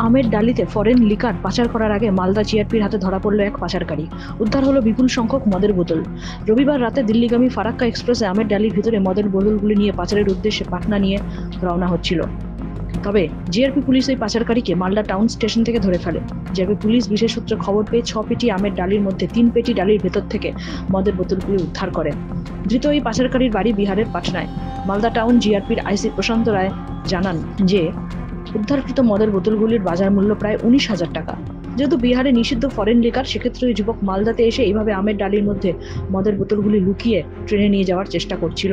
আমের ডালিতে foreign liquor পাচার করার আগে মালদা জিআরপির হাতে ধরা পড়ল এক পাচারকারী। উদ্ধার হলো বিপুল সংখ্যক মদের বোতল। রবিবার রাতে দিল্লিগামী ফারাক্কা এক্সপ্রেসে আমের ডালির ভিতরে মদের বোতলগুলি নিয়ে পাচারের উদ্দেশ্যে পাটনা নিয়ে রওনা হচ্ছিল। তবে জিআরপি পুলিশ ওই পাচারকারীকে মালদা টাউন স্টেশন থেকে ধরে ফেলে। জিআরপি পুলিশ বিশেষ সূত্রে খবর পেয়ে 6 পেটি আমের ডালির মধ্যে 3 পেটি ডালির ভেতর থেকে মদের বোতলগুলি উদ্ধার করে। ধৃত এই পাচারকারীর বাড়ি বিহারের পাটনায়। মালদা টাউন জিআরপির আইসি প্রশান্ত রায় জানান যে উদ্ধারকৃত মদের বোতলগুলির বাজার মূল্য প্রায় 19,000 টাকা। যেহেতু বিহারে নিষিদ্ধ ফরেন লিকার, সেক্ষেত্রে ওই যুবক মালদাতে এসে এইভাবে আমের ডালির মধ্যে মদের বোতলগুলি লুকিয়ে ট্রেনে নিয়ে যাওয়ার চেষ্টা করছিল।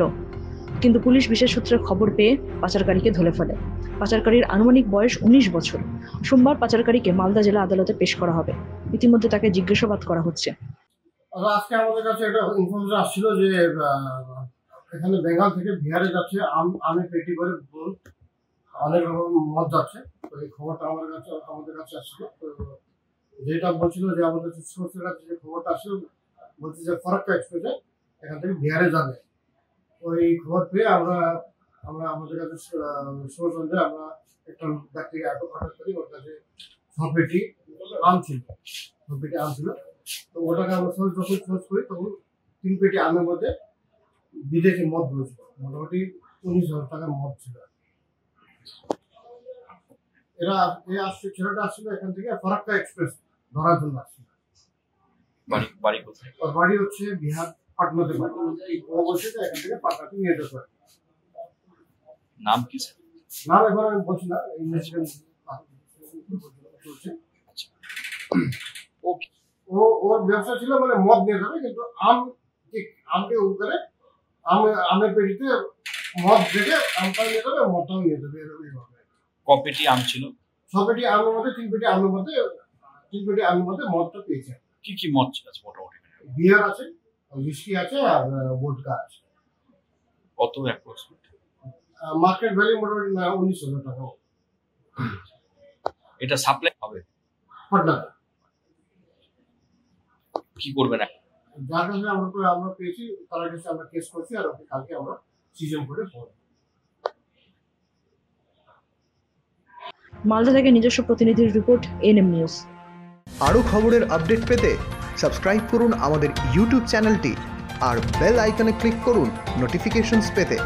কিন্তু পুলিশ বিশেষ সূত্রে খবর পেয়ে পাচারকারীকে ধরে ফেলে। পাচারকারীর আনুমানিক বয়স 19 বছর। সোমবার পাচারকারীকে মালদা জেলা আদালতে পেশ করা হবে। ইতিমধ্যে তাকে জিজ্ঞাসাবাদ করা হচ্ছে। আজকে আমাদের কাছে একটা ইনফরমেশন আসছিল যে এখানে বেঙ্গল থেকে বিহারে যাচ্ছে আমের পেটি করে অনেক রকম মদ যাচ্ছে। তো এই খবরটা আমাদের কাছে আসছিল। তো যেটা বলছিল যে আমাদের সোর্সের কাছে যে খবরটা আসছিল, বলছে যে ফারাক্কা এক্সপ্রেসে এখান থেকে বিহারে যাবে। ওই খবর পেয়ে আমরা আমাদের কাছে সোর্স অনুযায়ী আমরা একটা ব্যক্তিকে আটক করি। ওর কাছে 6 পেটি আম ছিল। তো ওটাকে আমরা সোর্স করি, তখন 3 পেটি আমের মধ্যে বিদেশি মদ রয়েছে। মোটামুটি 19,000 টাকার মদ ছিল। ছেলেটা আসছিল এখান থেকে ফারাক্কা এক্সপ্রেস ধরার জন্য আসছিল। বাড়ি হচ্ছে বিহার পাটনাতে বাড়ি। ও বলছে যে এখান থেকে পাটনাতে নিয়ে যেতে পারে। নাম কি? নাম এখন আমি বলছি না, ইনভেস্টিগেশন চলছে। ওর ব্যবসা ছিল মানে মদ নিয়ে যাবে, কিন্তু আমকে উপরে আমের পেটিতে মদ থেকে আমটা নিয়ে যাবে, মদটাও নিয়ে যাবে। কপেটি আম ছিল? 6 পেটি আমের মধ্যে 3 পেটি আমের মধ্যে মদটা পেয়েছে। কি কি মদ আছে? মোটামুটি বিয়ার আছে, হুইস্কি আছে, আর ভোডকা আছে। কত অ্যাপ্রক্সিমেট মার্কেট ভ্যালু মোটামুটি 19,000 টাকা। এটা সাপ্লাই হবে পাটনাতে। কি করবেন? যার কাছে আমরা পেয়েছি তার কাছে আমরা কেস করছি, আর ওকে কালকে আমরা সিজন করে পড়ব। মালদা থেকে নিজস্ব প্রতিনিধির রিপোর্ট, এনএম নিউজ। আরও খবরের আপডেট পেতে সাবস্ক্রাইব করুন আমাদের ইউটিউব চ্যানেলটি আর বেল আইকনে ক্লিক করুন নোটিফিকেশনস পেতে।